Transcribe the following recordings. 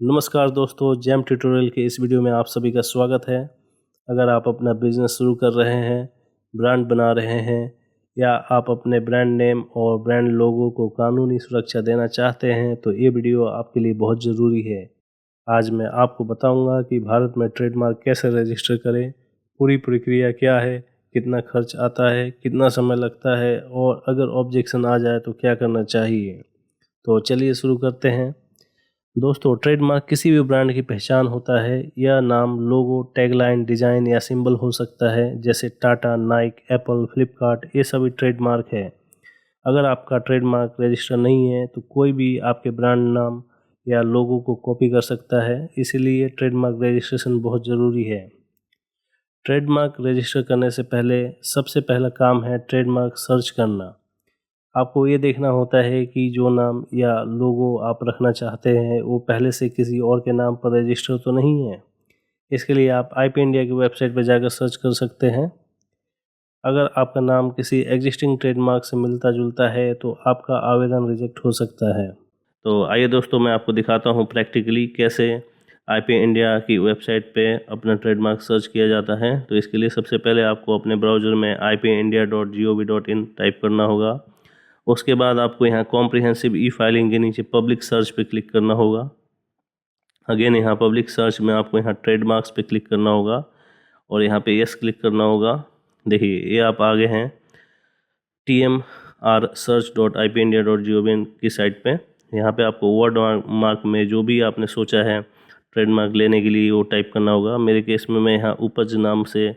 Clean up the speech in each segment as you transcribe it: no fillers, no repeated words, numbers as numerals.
नमस्कार दोस्तों, jam tutorial के इस वीडियो में आप सभी का स्वागत है। अगर आप अपना बिजनेस शुरू कर रहे हैं, ब्रांड बना रहे हैं या आप अपने ब्रांड नेम और ब्रांड लोगो को कानूनी सुरक्षा देना चाहते हैं तो ये वीडियो आपके लिए बहुत ज़रूरी है। आज मैं आपको बताऊंगा कि भारत में ट्रेडमार्क कैसे रजिस्टर करें, पूरी प्रक्रिया क्या है, कितना खर्च आता है, कितना समय लगता है और अगर ऑब्जेक्शन आ जाए तो क्या करना चाहिए। तो चलिए शुरू करते हैं। दोस्तों, ट्रेडमार्क किसी भी ब्रांड की पहचान होता है। यह नाम, लोगो, टैगलाइन, डिज़ाइन या सिंबल हो सकता है, जैसे टाटा, नाइक, एप्पल, फ्लिपकार्ट, ये सभी ट्रेडमार्क है। अगर आपका ट्रेडमार्क रजिस्टर नहीं है तो कोई भी आपके ब्रांड नाम या लोगो को कॉपी कर सकता है, इसीलिए ट्रेडमार्क रजिस्ट्रेशन बहुत ज़रूरी है। ट्रेडमार्क रजिस्टर करने से पहले सबसे पहला काम है ट्रेडमार्क सर्च करना। आपको ये देखना होता है कि जो नाम या लोगो आप रखना चाहते हैं वो पहले से किसी और के नाम पर रजिस्टर तो नहीं है। इसके लिए आप आईपी इंडिया की वेबसाइट पर जाकर सर्च कर सकते हैं। अगर आपका नाम किसी एग्जिस्टिंग ट्रेडमार्क से मिलता जुलता है तो आपका आवेदन रिजेक्ट हो सकता है। तो आइए दोस्तों, मैं आपको दिखाता हूँ प्रैक्टिकली कैसे आईपी इंडिया की वेबसाइट पे अपना ट्रेडमार्क सर्च किया जाता है। तो इसके लिए सबसे पहले आपको अपने ब्राउज़र में ipindia.gov.in टाइप करना होगा। उसके बाद आपको यहाँ कॉम्प्रिहेंसिव ई फाइलिंग के नीचे पब्लिक सर्च पे क्लिक करना होगा। अगेन यहाँ पब्लिक सर्च में आपको यहाँ ट्रेडमार्क्स पे क्लिक करना होगा और यहाँ पे यस क्लिक करना होगा। देखिए, ये आप आगे हैं tmrsearch.ipindia.gov.in की साइट पे। यहाँ पे आपको वर्ड मार्क में जो भी आपने सोचा है ट्रेडमार्क लेने के लिए वो टाइप करना होगा। मेरे केस में मैं यहाँ उपज नाम से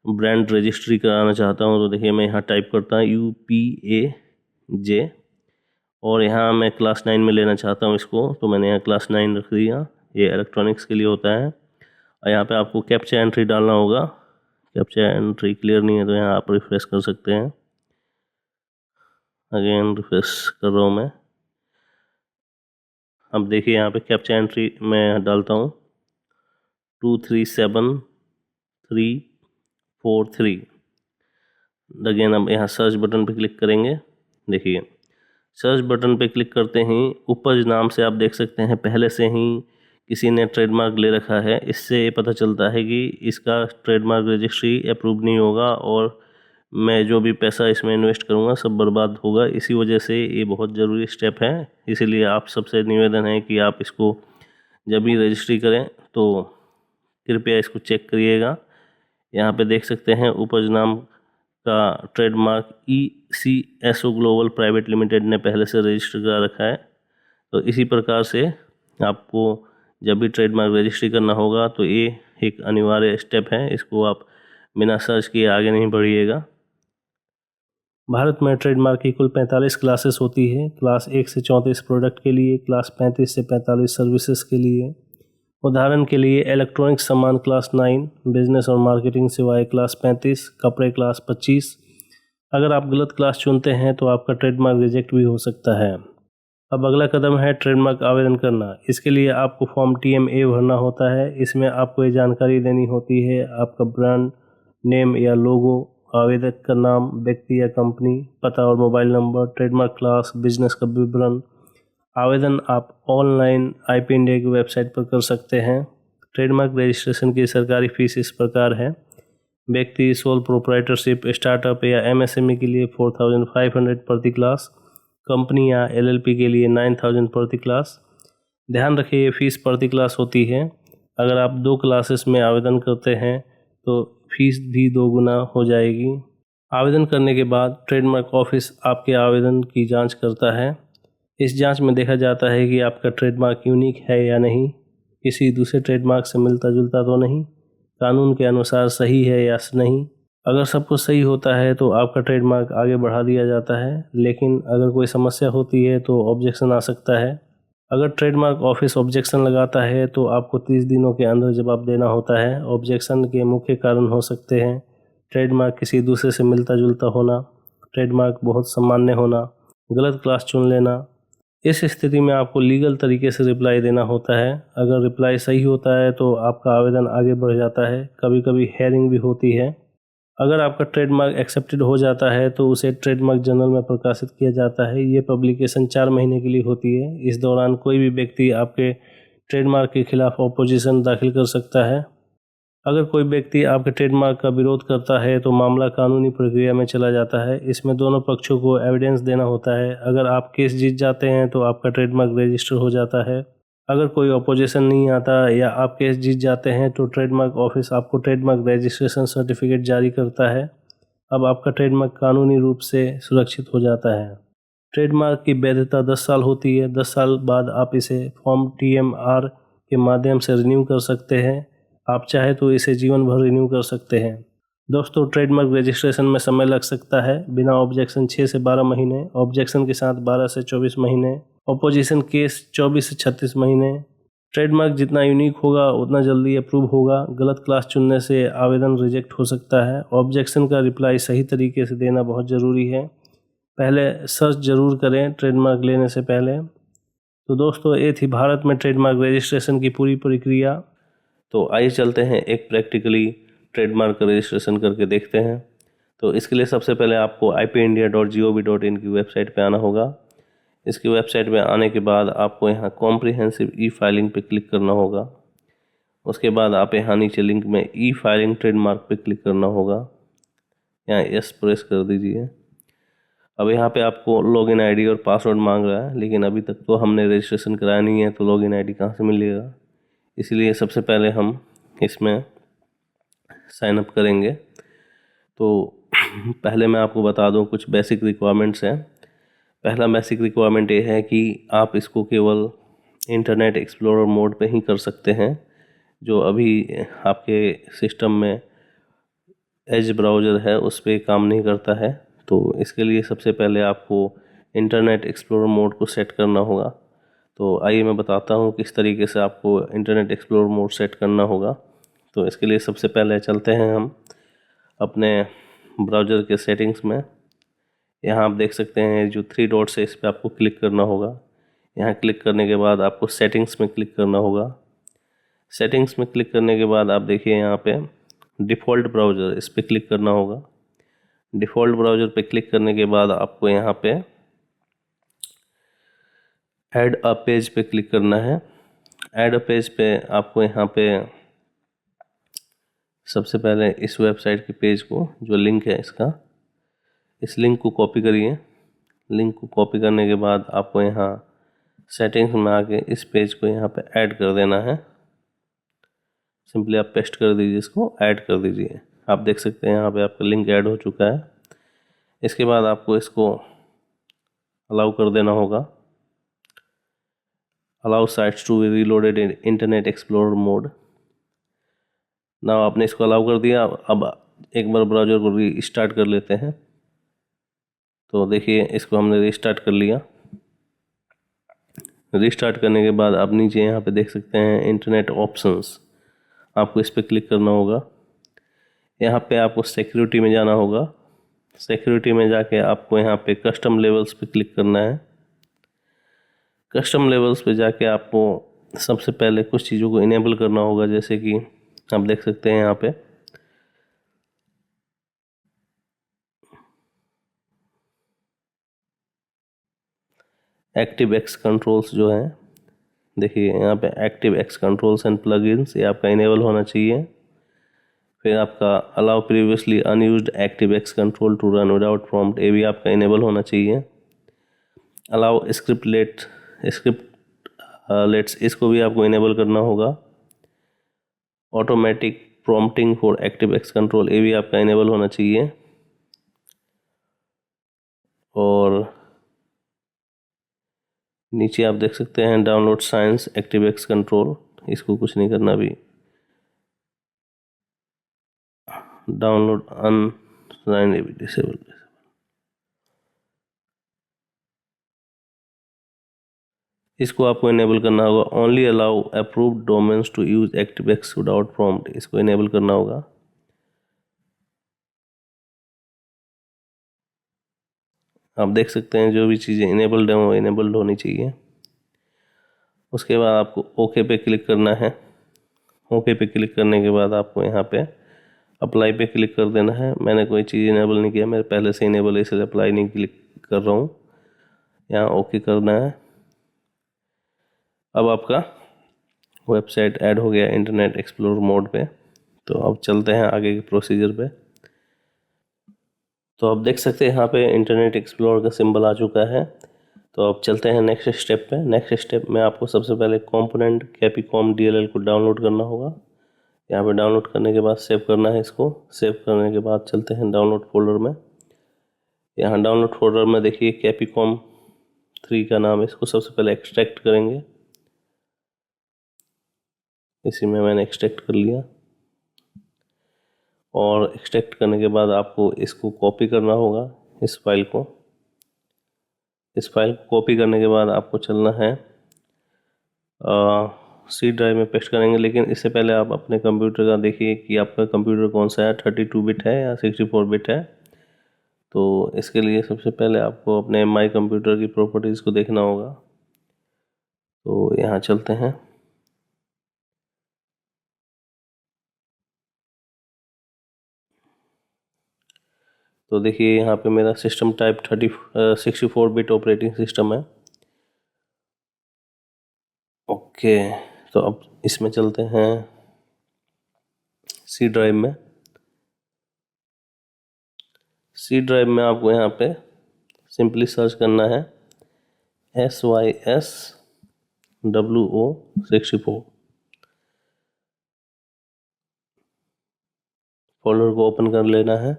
ब्रांड रजिस्ट्री कराना चाहता हूँ, तो देखिए मैं यहाँ टाइप करता हूँ UPAJ और यहाँ मैं क्लास 9 में लेना चाहता हूँ इसको, तो मैंने यहाँ क्लास 9 रख दिया। ये इलेक्ट्रॉनिक्स के लिए होता है। और यहाँ पे आपको कैप्चा एंट्री डालना होगा। कैप्चा एंट्री क्लियर नहीं है तो यहाँ आप रिफ्रेश कर सकते हैं। अगेन रिफ्रेश कर रहा हूँ मैं। अब देखिए यहाँ पे कैप्चा एंट्री मैं डालता हूँ 237343। अगेन अब यहाँ सर्च बटन पे क्लिक करेंगे। देखिए, सर्च बटन पे क्लिक करते ही उपज नाम से आप देख सकते हैं पहले से ही किसी ने ट्रेडमार्क ले रखा है। इससे ये पता चलता है कि इसका ट्रेडमार्क रजिस्ट्री अप्रूव नहीं होगा और मैं जो भी पैसा इसमें इन्वेस्ट करूँगा सब बर्बाद होगा। इसी वजह से ये बहुत ज़रूरी स्टेप है। इसीलिए आप सबसे निवेदन है कि आप इसको जब भी रजिस्ट्री करें तो कृपया इसको चेक करिएगा। यहाँ पे देख सकते हैं उपज नाम का trademark ECSO global private limited ने पहले से रजिस्टर करा रखा है। तो इसी प्रकार से आपको जब भी ट्रेडमार्क रजिस्ट्री करना होगा तो ये एक अनिवार्य स्टेप है। इसको आप बिना सर्च किए आगे नहीं बढ़िएगा। भारत में ट्रेडमार्क की कुल 45 क्लासेस होती है। क्लास 1 से 34 प्रोडक्ट के लिए, क्लास 35 से 45 सर्विसेज के लिए। उदाहरण के लिए इलेक्ट्रॉनिक्स सामान क्लास 9, बिजनेस और मार्केटिंग सेवाएं क्लास 35, कपड़े क्लास 25। अगर आप गलत क्लास चुनते हैं तो आपका ट्रेडमार्क रिजेक्ट भी हो सकता है। अब अगला कदम है ट्रेडमार्क आवेदन करना। इसके लिए आपको फॉर्म TMA भरना होता है। इसमें आपको ये जानकारी देनी होती है आपका ब्रांड नेम या लोगो, आवेदक का नाम, व्यक्ति या कंपनी, पता और mobile number, trademark class, business का विवरण। आवेदन आप ऑनलाइन आईपी इंडिया की वेबसाइट पर कर सकते हैं। ट्रेडमार्क रजिस्ट्रेशन की सरकारी फीस इस प्रकार है। व्यक्ति, सोल प्रोप्राइटरशिप, स्टार्टअप या MSME के लिए 4500 प्रति क्लास। कंपनी या LLP के लिए 9000 प्रति क्लास। ध्यान रखिए, ये फीस प्रति क्लास होती है। अगर आप 2 क्लासेस में आवेदन करते हैं तो फीस भी 2 गुना हो जाएगी। आवेदन करने के बाद ट्रेडमार्क ऑफिस आपके आवेदन की जांच करता है। इस जांच में देखा जाता है कि आपका ट्रेडमार्क यूनिक है या नहीं, किसी दूसरे ट्रेडमार्क से मिलता जुलता तो नहीं, कानून के अनुसार सही है या नहीं। अगर सब कुछ सही होता है तो आपका ट्रेडमार्क आगे बढ़ा दिया जाता है, लेकिन अगर कोई समस्या होती है तो ऑब्जेक्शन आ सकता है। अगर ट्रेडमार्क ऑफिस ऑब्जेक्शन लगाता है तो आपको 30 दिनों के अंदर जवाब देना होता है। ऑब्जेक्शन के मुख्य कारण हो सकते हैं ट्रेडमार्क किसी दूसरे से मिलता जुलता होना, ट्रेडमार्क बहुत सामान्य होना, गलत क्लास चुन लेना। इस स्थिति में आपको लीगल तरीके से रिप्लाई देना होता है। अगर रिप्लाई सही होता है तो आपका आवेदन आगे बढ़ जाता है। कभी कभी हेयरिंग भी होती है। अगर आपका ट्रेडमार्क एक्सेप्टेड हो जाता है तो उसे ट्रेडमार्क जर्नल में प्रकाशित किया जाता है। ये पब्लिकेशन 4 महीने के लिए होती है। इस दौरान कोई भी व्यक्ति आपके ट्रेडमार्क के खिलाफ ऑपोजिशन दाखिल कर सकता है। अगर कोई व्यक्ति आपके ट्रेडमार्क का विरोध करता है तो मामला कानूनी प्रक्रिया में चला जाता है। इसमें दोनों पक्षों को एविडेंस देना होता है। अगर आप केस जीत जाते हैं तो आपका ट्रेडमार्क रजिस्टर हो जाता है। अगर कोई ऑपोजिशन नहीं आता या आप केस जीत जाते हैं तो ट्रेडमार्क ऑफिस आपको ट्रेडमार्क रजिस्ट्रेशन सर्टिफिकेट जारी करता है। अब आपका ट्रेडमार्क कानूनी रूप से सुरक्षित हो जाता है। ट्रेडमार्क की वैधता 10 साल होती है। 10 साल बाद आप इसे फॉर्म TMR के माध्यम से रिन्यू कर सकते हैं। आप चाहे तो इसे जीवन भर रिन्यू कर सकते हैं। दोस्तों, ट्रेडमार्क रजिस्ट्रेशन में समय लग सकता है। बिना ऑब्जेक्शन 6 से 12 महीने, ऑब्जेक्शन के साथ 12 से 24 महीने, ऑपोजिशन केस 24 से 36 महीने। ट्रेडमार्क जितना यूनिक होगा उतना जल्दी अप्रूव होगा। गलत क्लास चुनने से आवेदन रिजेक्ट हो सकता है। ऑब्जेक्शन का रिप्लाई सही तरीके से देना बहुत ज़रूरी है। पहले सर्च जरूर करें ट्रेडमार्क लेने से पहले। तो दोस्तों, ये थी भारत में ट्रेडमार्क रजिस्ट्रेशन की पूरी प्रक्रिया। तो आइए चलते हैं एक प्रैक्टिकली ट्रेडमार्क का रजिस्ट्रेशन करके देखते हैं। तो इसके लिए सबसे पहले आपको ipindia.gov.in की वेबसाइट पे आना होगा। इसकी वेबसाइट पे आने के बाद आपको यहाँ कॉम्प्रिहेंसिव ई-फाइलिंग पे क्लिक करना होगा। उसके बाद आप यहाँ नीचे लिंक में ई-फाइलिंग ट्रेडमार्क पे क्लिक करना होगा। यहाँ यस प्रेस कर दीजिए। अब यहाँ पे आपको लॉगिन आईडी और पासवर्ड मांग रहा है, लेकिन अभी तक तो हमने रजिस्ट्रेशन कराया नहीं है तो लॉगिन आईडी कहाँ से मिलेगा। इसलिए सबसे पहले हम इसमें साइन अप करेंगे। तो पहले मैं आपको बता दूं कुछ बेसिक रिक्वायरमेंट्स हैं। पहला बेसिक रिक्वायरमेंट ये है कि आप इसको केवल इंटरनेट एक्सप्लोरर मोड पे ही कर सकते हैं, जो अभी आपके सिस्टम में एज ब्राउज़र है उस पर काम नहीं करता है। तो इसके लिए सबसे पहले आपको इंटरनेट एक्सप्लोरर मोड को सेट करना होगा। तो आइए मैं बताता हूँ किस तरीके से आपको इंटरनेट एक्सप्लोरर मोड सेट करना होगा। तो इसके लिए सबसे पहले चलते हैं हम अपने ब्राउज़र के सेटिंग्स में। यहाँ आप देख सकते हैं जो 3 डॉट्स है इस पर आपको क्लिक करना होगा। यहाँ क्लिक करने के बाद आपको सेटिंग्स में क्लिक करना होगा। सेटिंग्स में क्लिक करने के बाद आप देखिए यहाँ पे डिफ़ॉल्ट ब्राउज़र, इस पर क्लिक करना होगा। डिफ़ॉल्ट ब्राउज़र पे क्लिक करने के बाद आपको यहाँ पे ऐड अ पेज पे क्लिक करना है। ऐड अ पेज पे आपको यहाँ पे सबसे पहले इस वेबसाइट के पेज को, जो लिंक है इसका, इस लिंक को कॉपी करिए। लिंक को कॉपी करने के बाद आपको यहाँ सेटिंग्स में आके इस पेज को यहाँ पे ऐड कर देना है। सिंपली आप पेस्ट कर दीजिए, इसको ऐड कर दीजिए। आप देख सकते हैं यहाँ पे आपका लिंक ऐड हो चुका है। इसके बाद आपको इसको अलाउ कर देना होगा। Allow sites to be reloaded in Internet Explorer mode. ना आपने इसको अलाउ कर दिया। अब एक बार ब्राउज़र को रीस्टार्ट कर लेते हैं। तो देखिए इसको हमने रीस्टार्ट कर लिया। रीस्टार्ट करने के बाद आप नीचे यहाँ पे देख सकते हैं इंटरनेट ऑप्शंस, आपको इस पर क्लिक करना होगा। यहाँ पे आपको सिक्योरिटी में जाना होगा। सिक्योरिटी में जाके आपको यहाँ पे कस्टम लेवल्स पे क्लिक करना है। कस्टम लेवल्स पे जाके आपको सबसे पहले कुछ चीज़ों को इनेबल करना होगा, जैसे कि आप देख सकते हैं यहाँ पे एक्टिव एक्स कंट्रोल्स जो हैं, देखिए यहाँ पे active X controls and plugins, ये आपका इनेबल होना चाहिए। फिर आपका allow previously unused active X control to run without prompt, ये भी आपका इनेबल होना चाहिए। अलाउ स्क्रिप्ट लेट्स, इसको भी आपको इनेबल करना होगा। Automatic prompting for active X control, ये भी आपका इनेबल होना चाहिए। और नीचे आप देख सकते हैं download science active X control, इसको कुछ नहीं करना भी। डाउनलोड अनसाइन ये भी डिसेबल। इसको आपको इनेबल करना होगा। Only allow approved domains to use active X without prompt, इसको इनेबल करना होगा। आप देख सकते हैं जो भी चीज़ें इनेबल्ड हैं वो इनेबल्ड होनी चाहिए। उसके बाद आपको ओके पे क्लिक करना है। ओके पे क्लिक करने के बाद आपको यहाँ पे अप्लाई पे क्लिक कर देना है। मैंने कोई चीज़ इनेबल नहीं किया, मेरे पहले से इनेबल है इसलिए अप्लाई नहीं क्लिक कर रहा हूँ। यहाँ ओके करना है। अब आपका वेबसाइट ऐड हो गया इंटरनेट एक्सप्लोरर मोड पे। तो अब चलते हैं आगे के प्रोसीजर पे। तो आप देख सकते हैं यहाँ पे इंटरनेट एक्सप्लोरर का सिंबल आ चुका है। तो अब चलते हैं नेक्स्ट स्टेप पे। नेक्स्ट स्टेप में आपको सबसे पहले कंपोनेंट कैपीकॉम DLL को डाउनलोड करना होगा। यहाँ पे डाउनलोड करने के बाद सेव करना है इसको। सेव करने के बाद चलते हैं डाउनलोड फोल्डर में। यहाँ डाउनलोड फोल्डर में देखिए कैपीकॉम 3 का नाम है, इसको सबसे पहले एक्सट्रैक्ट करेंगे। इसी में मैंने एक्सट्रैक्ट कर लिया और एक्सट्रैक्ट करने के बाद आपको इसको कॉपी करना होगा, इस फाइल को। इस फाइल को कॉपी करने के बाद आपको चलना है सी ड्राइव में पेस्ट करेंगे। लेकिन इससे पहले आप अपने कंप्यूटर का देखिए कि आपका कंप्यूटर कौन सा है, 32 बिट है या 64 बिट है। तो इसके लिए सबसे पहले आपको अपने माई कंप्यूटर की प्रॉपर्टीज़ को देखना होगा। तो यहाँ चलते हैं। तो देखिए यहाँ पे मेरा system type 64 bit operating system है। ओके, तो अब इसमें चलते हैं सी ड्राइव में। सी ड्राइव में आपको यहाँ पे सिंपली सर्च करना है SYSWO64। फोल्डर को ओपन कर लेना है।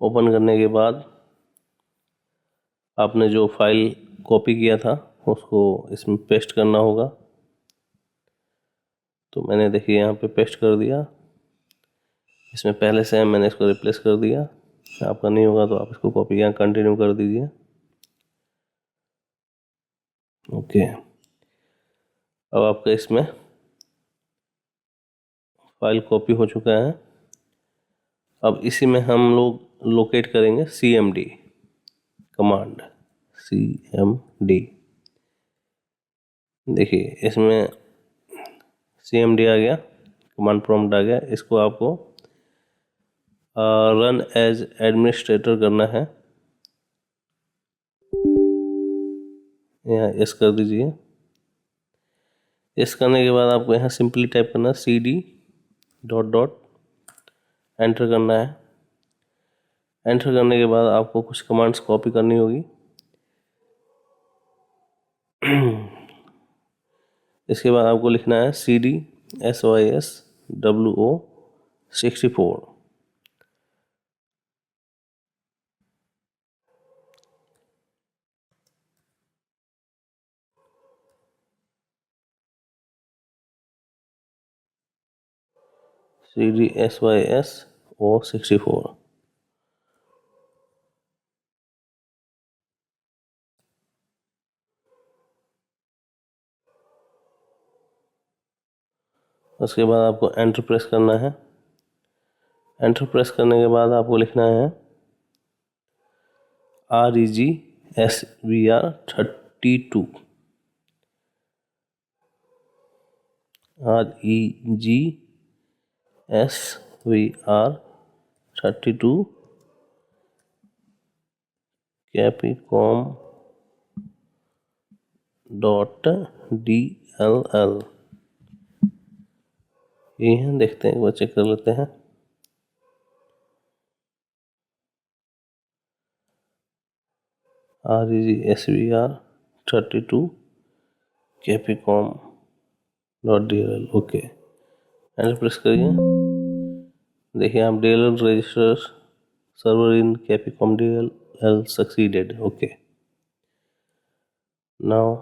ओपन करने के बाद आपने जो फाइल कॉपी किया था उसको इसमें पेस्ट करना होगा। तो मैंने देखिए यहाँ पे पेस्ट कर दिया। इसमें पहले से है, मैंने इसको रिप्लेस कर दिया। आपका नहीं होगा तो आप इसको कॉपी यहाँ कंटिन्यू कर दीजिए। ओके, अब आपका इसमें फाइल कॉपी हो चुका है। अब इसी में हम लोग लोकेट करेंगे CMD कमांड। CMD देखिए इसमें CMD आ गया, कमांड प्रॉम्प्ट आ गया। इसको आपको रन एज एडमिनिस्ट्रेटर करना है। यहाँ यस कर दीजिए। यस करने के बाद आपको यहाँ सिंपली टाइप करना CD डॉट एंटर करना है। एंटर करने के बाद आपको कुछ कमांड्स कॉपी करनी होगी। इसके बाद आपको लिखना है CD SYSWO64। CD SYSO64। उसके बाद आपको एंटर प्रेस करना है। एंटर प्रेस करने के बाद आपको लिखना है REGSVR32। REGSVR32 capicom .DLL। ये हैं, देखते हैं, एक बार चेक कर लेते हैं। REGSVR32 capicom .DLL। Okay, enter press करिए। देखिए आप DLL register server in capicom DLL succeeded. Okay, now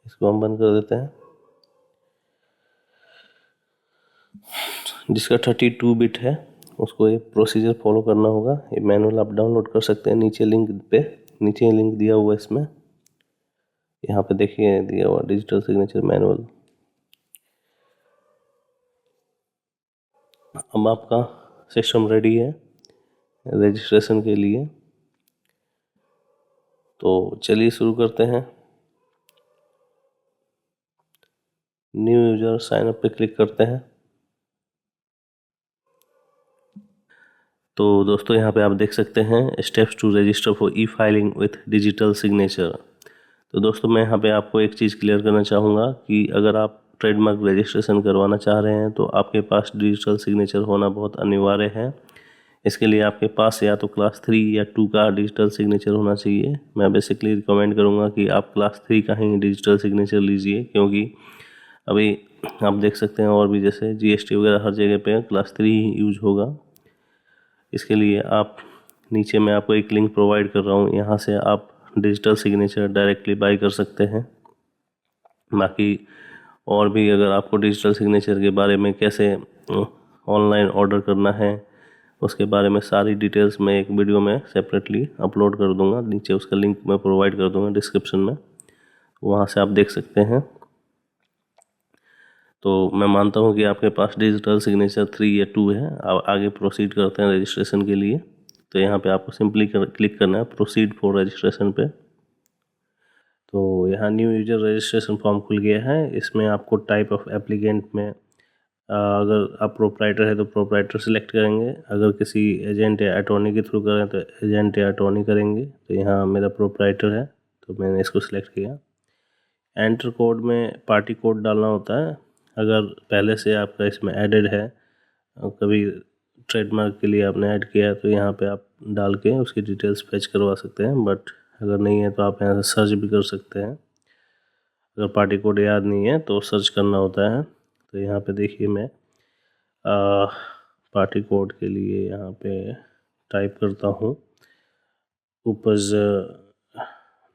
इसको हम बंद कर देते हैं। जिसका 32 बिट है उसको ये प्रोसीजर फॉलो करना होगा। ये मैनुअल आप डाउनलोड कर सकते हैं नीचे लिंक पे, नीचे लिंक दिया हुआ है इसमें। यहाँ पे देखिए दिया हुआ डिजिटल सिग्नेचर मैनुअल। अब आपका सिस्टम रेडी है रजिस्ट्रेशन के लिए। तो चलिए शुरू करते हैं। न्यू यूजर साइन अप पे क्लिक करते हैं। तो दोस्तों यहाँ पे आप देख सकते हैं steps to register for e filing with digital signature. तो दोस्तों मैं यहाँ पे आपको एक चीज़ क्लियर करना चाहूँगा कि अगर आप ट्रेडमार्क रजिस्ट्रेशन करवाना चाह रहे हैं तो आपके पास डिजिटल सिग्नेचर होना बहुत अनिवार्य है। इसके लिए आपके पास या तो क्लास 3 या 2 का डिजिटल सिग्नेचर होना चाहिए। मैं बेसिकली रिकमेंड करूँगा कि आप क्लास 3 का ही डिजिटल सिग्नेचर लीजिए, क्योंकि अभी आप देख सकते हैं और भी जैसे जीएसटी वगैरह हर जगह पे क्लास 3 ही यूज होगा। इसके लिए आप नीचे मैं आपको एक लिंक प्रोवाइड कर रहा हूँ, यहाँ से आप डिजिटल सिग्नेचर डायरेक्टली बाय कर सकते हैं। बाकी और भी अगर आपको डिजिटल सिग्नेचर के बारे में कैसे ऑनलाइन ऑर्डर करना है उसके बारे में सारी डिटेल्स मैं एक वीडियो में सेपरेटली अपलोड कर दूंगा, नीचे उसका लिंक मैं प्रोवाइड कर दूंगा डिस्क्रिप्शन में, वहाँ से आप देख सकते हैं। तो मैं मानता हूँ कि आपके पास डिजिटल सिग्नेचर 3 या 2 है। आप आगे प्रोसीड करते हैं रजिस्ट्रेशन के लिए। तो यहाँ पे आपको सिंपली क्लिक करना है प्रोसीड फॉर रजिस्ट्रेशन पे। तो यहाँ न्यू यूजर रजिस्ट्रेशन फॉर्म खुल गया है। इसमें आपको टाइप ऑफ एप्लीकेंट में अगर आप प्रोप्राइटर है तो प्रोप्राइटर सेलेक्ट करेंगे, अगर किसी एजेंट या अटॉर्नी के थ्रू करें तो एजेंट या अटॉर्नी करेंगे। तो यहाँ मेरा प्रोप्राइटर है तो मैंने इसको सिलेक्ट किया। एंटर कोड में पार्टी कोड डालना होता है। अगर पहले से आपका इसमें एडेड है, कभी ट्रेडमार्क के लिए आपने ऐड किया है तो यहाँ पे आप डाल के उसकी डिटेल्स फैच करवा सकते हैं। बट अगर नहीं है तो आप यहाँ से सर्च भी कर सकते हैं। अगर पार्टी कोड याद नहीं है तो सर्च करना होता है। तो यहाँ पे देखिए मैं पार्टी कोड के लिए यहाँ पे टाइप करता हूँ उपज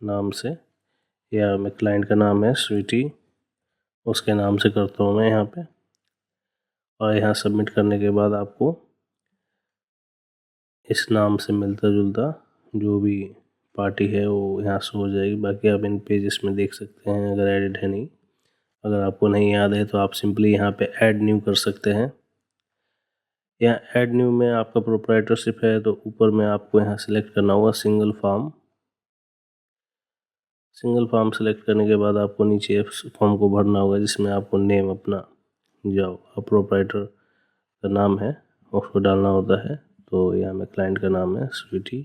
नाम से, या मैं क्लाइंट का नाम है स्वीटी, उसके नाम से करता हूँ मैं यहाँ पे। और यहाँ सबमिट करने के बाद आपको इस नाम से मिलता जुलता जो भी पार्टी है वो यहाँ से हो जाएगी। बाकी आप इन पेजेस में देख सकते हैं अगर एडिट है नहीं। अगर आपको नहीं याद है तो आप सिंपली यहाँ पे ऐड न्यू कर सकते हैं। यहाँ ऐड न्यू में आपका प्रोप्राइटरशिप है तो ऊपर में आपको यहाँ सेलेक्ट करना होगा single form. Single form select करने के बाद आपको नीचे फॉर्म को भरना होगा जिसमें आपको नेम अपना जो प्रोप्राइटर का नाम है उसको डालना होता है। तो यहाँ में क्लाइंट का नाम है स्वीटी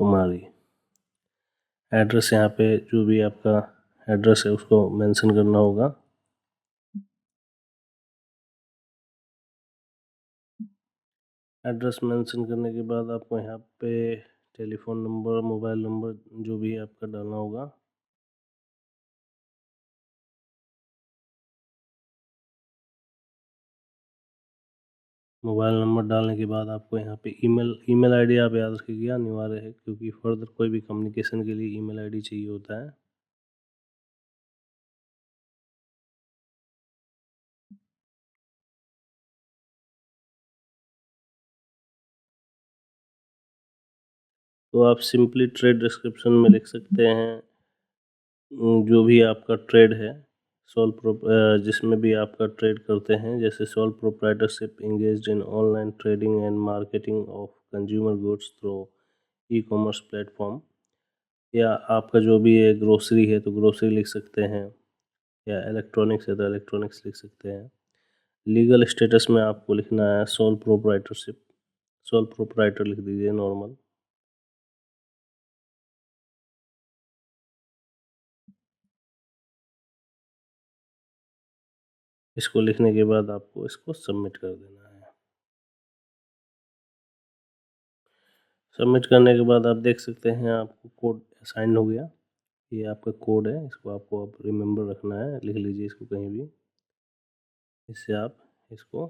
कुमारी। एड्रेस यहाँ पे जो भी आपका एड्रेस है उसको मेंशन करना होगा। एड्रेस मेंशन करने के बाद आपको यहाँ पे टेलीफोन नंबर, मोबाइल नंबर जो भी है आपका डालना होगा। मोबाइल नंबर डालने के बाद आपको यहाँ पे ईमेल आईडी आप याद रखिए अनिवार्य है, क्योंकि फर्दर कोई भी कम्युनिकेशन के लिए ईमेल आईडी चाहिए होता है। तो आप सिंपली ट्रेड डिस्क्रिप्शन में लिख सकते हैं जो भी आपका ट्रेड है, जिसमें भी आपका ट्रेड करते हैं, जैसे sole proprietorship engaged in online trading and marketing of consumer goods through e commerce platform. या आपका जो भी है ग्रोसरी है तो ग्रोसरी लिख सकते हैं, या इलेक्ट्रॉनिक्स है तो इलेक्ट्रॉनिक्स लिख सकते हैं। लीगल स्टेटस में आपको लिखना है सोल प्रोप्राइटरशिप, सोल प्रोप्राइटर लिख दीजिए नॉर्मल। इसको लिखने के बाद आपको इसको सबमिट कर देना है। सबमिट करने के बाद आप देख सकते हैं आपको कोड असाइन हो गया। ये आपका कोड है, इसको आपको अब रिमेंबर रखना है, लिख लीजिए इसको कहीं भी। इससे आप इसको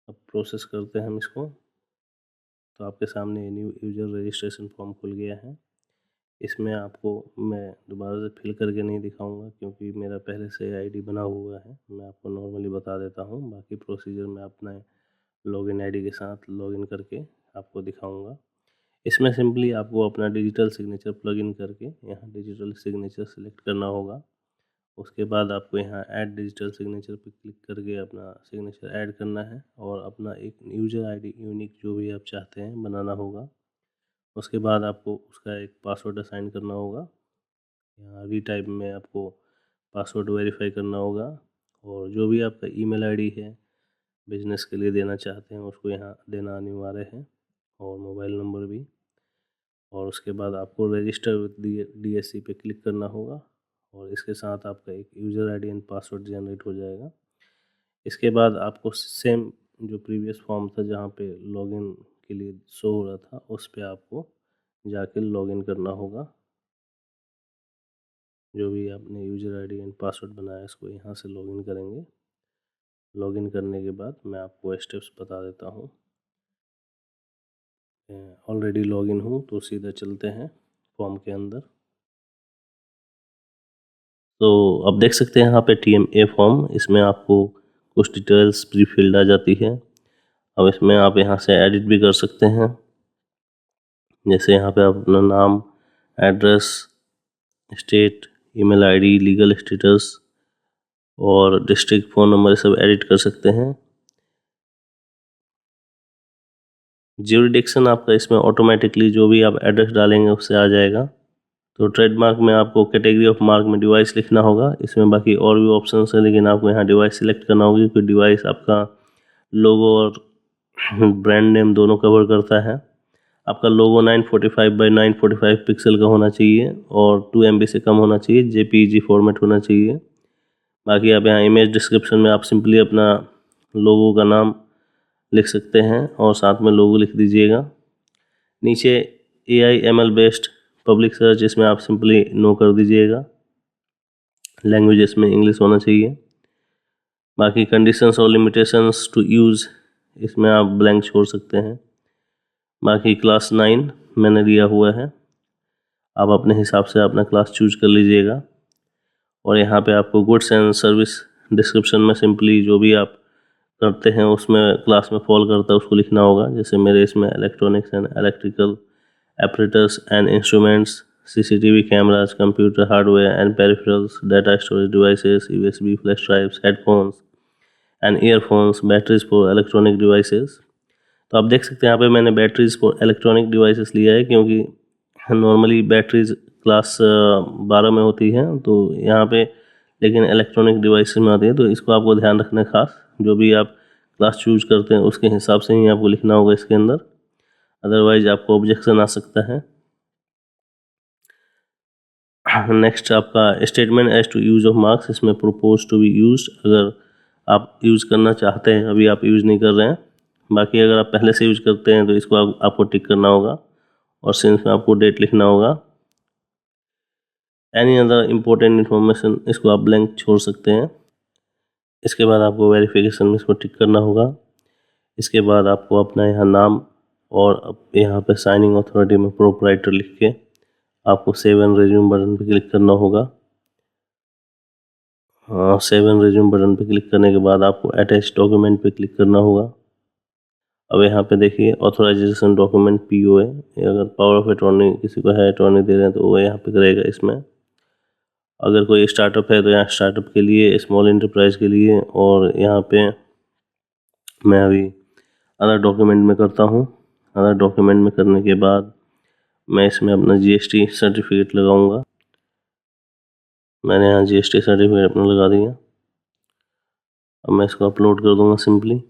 अब प्रोसेस करते हैं हम इसको। तो आपके सामने न्यू यूज़र रजिस्ट्रेशन फॉर्म खुल गया है। इसमें आपको मैं दोबारा से फिल करके नहीं दिखाऊंगा क्योंकि मेरा पहले से आईडी बना हुआ है। मैं आपको नॉर्मली बता देता हूँ, बाकी प्रोसीजर मैं अपना लॉगिन आईडी के साथ लॉगिन करके आपको दिखाऊंगा। इसमें सिंपली आपको अपना डिजिटल सिग्नेचर प्लग इन करके यहाँ डिजिटल सिग्नेचर सेलेक्ट करना होगा। उसके बाद आपको यहाँ ऐड डिजिटल सिग्नेचर पर क्लिक करके अपना सिग्नेचर ऐड करना है और अपना एक यूज़र आईडी यूनिक जो भी आप चाहते हैं बनाना होगा। उसके बाद आपको उसका एक पासवर्ड असाइन करना होगा। यहाँ रीटाइप में आपको पासवर्ड वेरीफाई करना होगा और जो भी आपका ईमेल आईडी है बिजनेस के लिए देना चाहते हैं उसको यहाँ देना अनिवार्य है। और मोबाइल नंबर भी। और उसके बाद आपको रजिस्टर विद DSC पे क्लिक करना होगा और इसके साथ आपका एक user ID and password generate हो जाएगा। इसके बाद आपको सेम जो प्रीवियस फॉर्म था जहाँ पे लॉगिन के लिए शो हो रहा था उस पे आपको जाके लॉगिन करना होगा। जो भी आपने यूज़र आईडी एंड पासवर्ड बनाया इसको यहाँ से लॉगिन करेंगे। लॉगिन करने के बाद मैं आपको स्टेप्स बता देता हूँ। ऑलरेडी लॉगिन हूँ तो सीधा चलते हैं फॉर्म के अंदर। तो आप देख सकते हैं यहाँ पे TMA फॉर्म, इसमें आपको कुछ डिटेल्स प्री फिल्ड आ जाती है। अब इसमें आप यहाँ से एडिट भी कर सकते हैं, जैसे यहाँ पे आप अपना नाम, address, state, email ID, legal status और डिस्ट्रिक्ट, फ़ोन नंबर सब एडिट कर सकते हैं। ज्यूरिडिक्शन आपका इसमें ऑटोमेटिकली जो भी आप एड्रेस डालेंगे उससे आ जाएगा। तो ट्रेडमार्क में आपको कैटेगरी ऑफ मार्क में डिवाइस लिखना होगा। इसमें बाकी और भी ऑप्शंस हैं लेकिन आपको यहाँ डिवाइस सिलेक्ट करना होगी क्योंकि डिवाइस आपका लोगो और ब्रांड नेम दोनों कवर करता है। आपका लोगो 945 बाई 945 पिक्सल का होना चाहिए और 2 MB से कम होना चाहिए, JPEG फॉर्मेट होना चाहिए। बाकी आप यहाँ इमेज डिस्क्रिप्शन में आप सिंपली अपना लोगो का नाम लिख सकते हैं और साथ में लोगो लिख दीजिएगा। नीचे AI/ML बेस्ड पब्लिक सर्च, इसमें आप सिंपली नो कर दीजिएगा। लैंग्वेज इसमें इंग्लिश होना चाहिए। बाकी कंडीशंस और लिमिटेशंस टू यूज़ इसमें आप ब्लैंक छोड़ सकते हैं। बाकी क्लास 9 मैंने दिया हुआ है, आप अपने हिसाब से अपना क्लास चूज कर लीजिएगा। और यहाँ पे आपको गुड्स एंड सर्विस डिस्क्रिप्शन में सिंपली जो भी आप करते हैं उसमें क्लास में फॉल करता है उसको लिखना होगा। जैसे मेरे इसमें electronics and electrical apparatus and instruments, CCTV cameras, computer hardware and peripherals, data storage devices, USB flash drives, headphones and earphones, batteries for electronic devices। तो आप देख सकते हैं यहाँ पे मैंने बैटरीज फॉर इलेक्ट्रॉनिक डिवाइसेस लिया है क्योंकि नॉर्मली बैटरीज क्लास 12 में होती है, तो यहाँ पे लेकिन इलेक्ट्रॉनिक डिवाइसेस में आती है, तो इसको आपको ध्यान रखना है खास। जो भी आप क्लास चूज करते हैं उसके हिसाब से ही आपको लिखना होगा इसके अंदर, अदरवाइज आपको ऑब्जेक्शन आ सकता है। नेक्स्ट आपका statement as to use of marks, इसमें प्रोपोज टू बी यूज, अगर आप यूज़ करना चाहते हैं, अभी आप यूज़ नहीं कर रहे हैं। बाकी अगर आप पहले से यूज करते हैं तो इसको आपको टिक करना होगा और सिंस में आपको डेट लिखना होगा। एनी अदर इम्पोर्टेंट इन्फॉर्मेशन इसको आप ब्लैंक छोड़ सकते हैं। इसके बाद आपको वेरिफिकेशन में इसको टिक करना होगा। इसके बाद आपको अपना यहाँ नाम और यहाँ पे साइनिंग अथॉरिटी में प्रोप्राइटर लिख के आपको सेव एंड रिज्यूम बटन पे क्लिक करना होगा। सेव एंड रिज्यूम बटन पे क्लिक करने के बाद आपको अटैच डॉक्यूमेंट पे क्लिक करना होगा। अब यहाँ पे देखिए ऑथराइजेशन डॉक्यूमेंट POA, अगर पावर ऑफ अटॉर्नी किसी को है, अटॉर्नी दे रहे हैं तो वो यहाँ पे करेगा। इसमें अगर कोई स्टार्टअप है तो यहाँ स्टार्टअप के लिए, स्मॉल इंटरप्राइज के लिए, और यहाँ पे मैं अभी अदर डॉक्यूमेंट में करता हूँ। अदर डॉक्यूमेंट में करने के बाद मैं इसमें अपना GST सर्टिफिकेट लगाऊंगा। मैंने यहाँ GST सर्टिफिकेट अपना लगा दिया। अब मैं इसको अपलोड कर दूंगा सिंपली।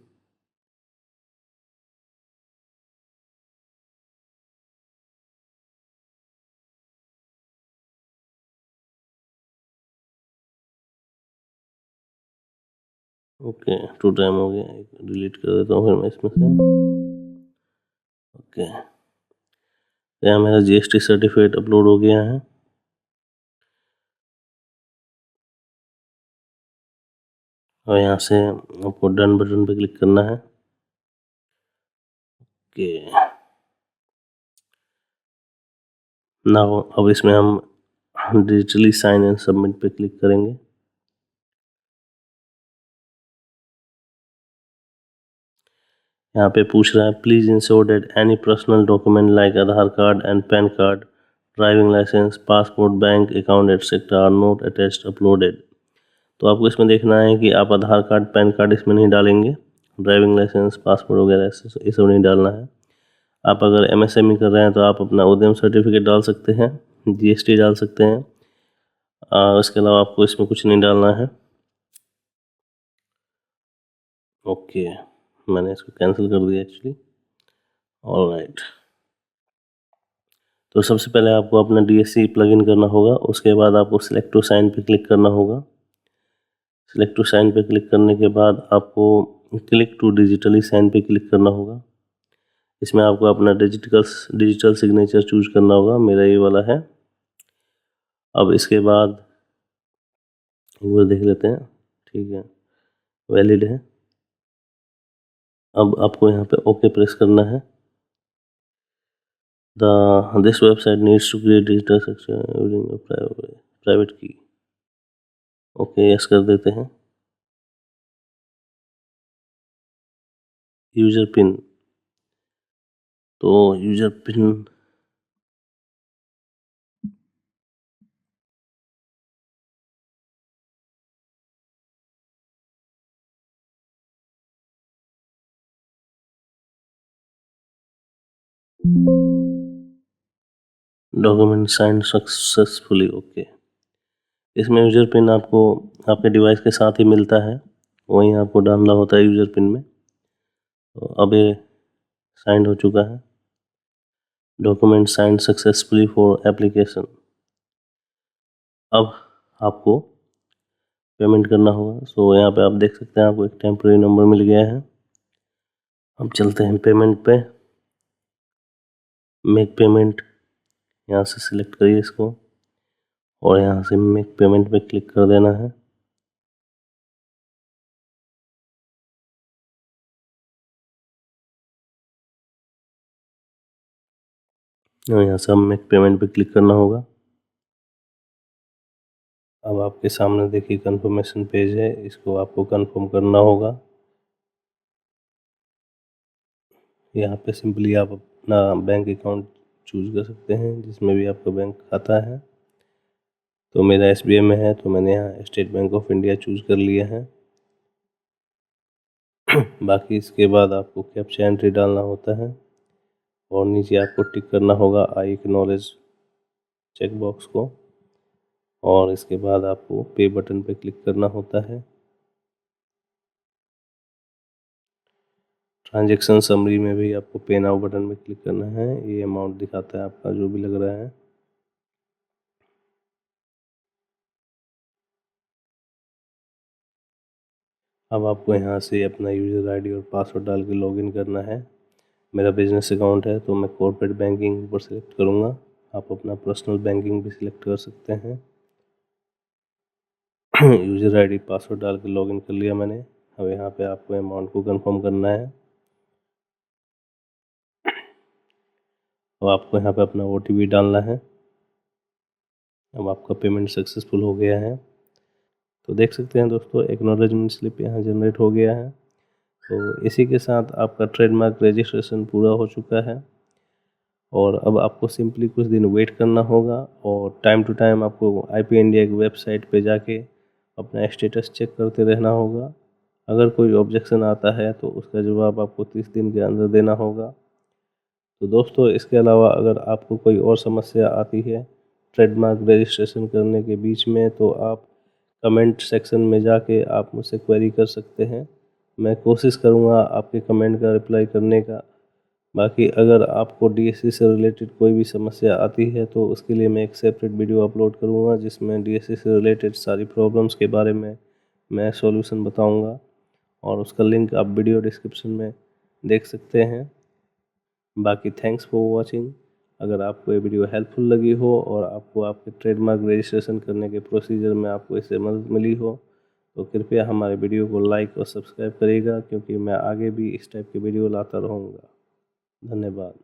ओके, 2 टाइम हो गया, डिलीट कर देता हूँ फिर मैं इसमें से। ओके, यहाँ मेरा GST सर्टिफिकेट अपलोड हो गया है। और यहाँ से आपको डन बटन पे क्लिक करना है। ओके, नाउ अब इसमें हम डिजिटली साइन एंड सबमिट पे क्लिक करेंगे। यहाँ पे पूछ रहा है please ensure that any personal document like Aadhaar card and PAN card, driving licence, passport, bank account etcetera are not attached uploaded. तो आपको इसमें देखना है कि आप आधार कार्ड, पैन कार्ड इसमें नहीं डालेंगे, ड्राइविंग लाइसेंस, पासपोर्ट वगैरह ये सब नहीं डालना है। आप अगर MSME कर रहे हैं तो आप अपना उद्यम सर्टिफिकेट डाल सकते हैं, GST डाल सकते हैं। इसके अलावा आपको इसमें कुछ नहीं डालना है। ओके, मैंने इसको कैंसिल कर दिया एक्चुअली। ऑलराइट, तो सबसे पहले आपको अपना DSC प्लगइन करना होगा। उसके बाद आपको सिलेक्ट टू साइन पे क्लिक करना होगा। सिलेक्ट टू साइन पे क्लिक करने के बाद आपको क्लिक टू डिजिटली साइन पे क्लिक करना होगा। इसमें आपको अपना डिजिटल सिग्नेचर चूज करना होगा। मेरा ये वाला है। अब इसके बाद एक बार देख लेते हैं। ठीक है, वैलिड है। अब आपको यहाँ पे ओके प्रेस करना है। This website needs to create digital signature using private key. Okay, yes कर देते हैं। यूजर पिन, तो user pin document signed successfully. Okay, इसमें यूजर पिन आपको आपके डिवाइस के साथ ही मिलता है, वहीं आपको डालना होता है यूजर पिन में। तो अब ये साइंड हो चुका है। Document signed successfully for application. अब आपको पेमेंट करना होगा। सो यहाँ पे आप देख सकते हैं आपको एक टेम्परेरी नंबर मिल गया है। अब चलते हैं पेमेंट पे। मेक पेमेंट, यहाँ से सिलेक्ट करिए इसको और यहाँ से मेक पेमेंट पे क्लिक कर देना है। और यहाँ से हम मेक पेमेंट पे क्लिक करना होगा। अब आपके सामने देखिए कंफर्मेशन पेज है, इसको आपको कंफर्म करना होगा। यहाँ पे सिंपली आप अपना बैंक अकाउंट चूज कर सकते हैं जिसमें भी आपका बैंक खाता है। तो मेरा SBI में है, तो मैंने यहाँ state bank of India choose कर लिया है। बाकी इसके बाद आपको कैप्चा एंट्री डालना होता है और नीचे आपको टिक करना होगा आई एक्नॉलेज चेक बॉक्स को, और इसके बाद आपको पे बटन पे क्लिक करना होता है। ट्रांजैक्शन समरी में भी आपको पे नाउ बटन पे क्लिक करना है। ये अमाउंट दिखाता है आपका जो भी लग रहा है। अब आपको यहाँ से अपना यूज़र ID और पासवर्ड डाल के लॉगिन करना है। मेरा बिजनेस अकाउंट है तो मैं कॉर्पोरेट बैंकिंग पर सिलेक्ट करूँगा। आप अपना पर्सनल बैंकिंग भी सिलेक्ट कर सकते हैं। यूज़र ID पासवर्ड डाल के लॉगिन कर लिया मैंने। अब यहाँ पे आपको अमाउंट को कंफर्म करना है। अब आपको यहाँ पे अपना OTP डालना है। अब आपका पेमेंट सक्सेसफुल हो गया है। तो देख सकते हैं दोस्तों, एक्नॉलेजमेंट स्लिप यहाँ जनरेट हो गया है। तो इसी के साथ आपका ट्रेडमार्क रजिस्ट्रेशन पूरा हो चुका है और अब आपको सिंपली कुछ दिन वेट करना होगा और टाइम टू टाइम आपको IP इंडिया की वेबसाइट पे जाके अपना स्टेटस चेक करते रहना होगा। अगर कोई ऑब्जेक्शन आता है तो उसका जवाब आपको 30 दिन के अंदर देना होगा। तो दोस्तों, इसके अलावा अगर आपको कोई और समस्या आती है ट्रेडमार्क रजिस्ट्रेशन करने के बीच में, तो आप कमेंट सेक्शन में जाके आप मुझसे क्वेरी कर सकते हैं। मैं कोशिश करूँगा आपके कमेंट का रिप्लाई करने का। बाकी अगर आपको DSC से रिलेटेड कोई भी समस्या आती है तो उसके लिए मैं एक सेपरेट वीडियो अपलोड करूँगा जिसमें DSC से रिलेटेड सारी प्रॉब्लम्स के बारे में मैं सॉल्यूशन बताऊँगा और उसका लिंक आप वीडियो डिस्क्रिप्शन में देख सकते हैं। बाकी थैंक्स फॉर वॉचिंग। अगर आपको ये वीडियो हेल्पफुल लगी हो और आपको आपके ट्रेडमार्क रजिस्ट्रेशन करने के प्रोसीजर में आपको इससे मदद मिली हो तो कृपया हमारे वीडियो को लाइक और सब्सक्राइब करिएगा, क्योंकि मैं आगे भी इस टाइप के वीडियो लाता रहूँगा। धन्यवाद।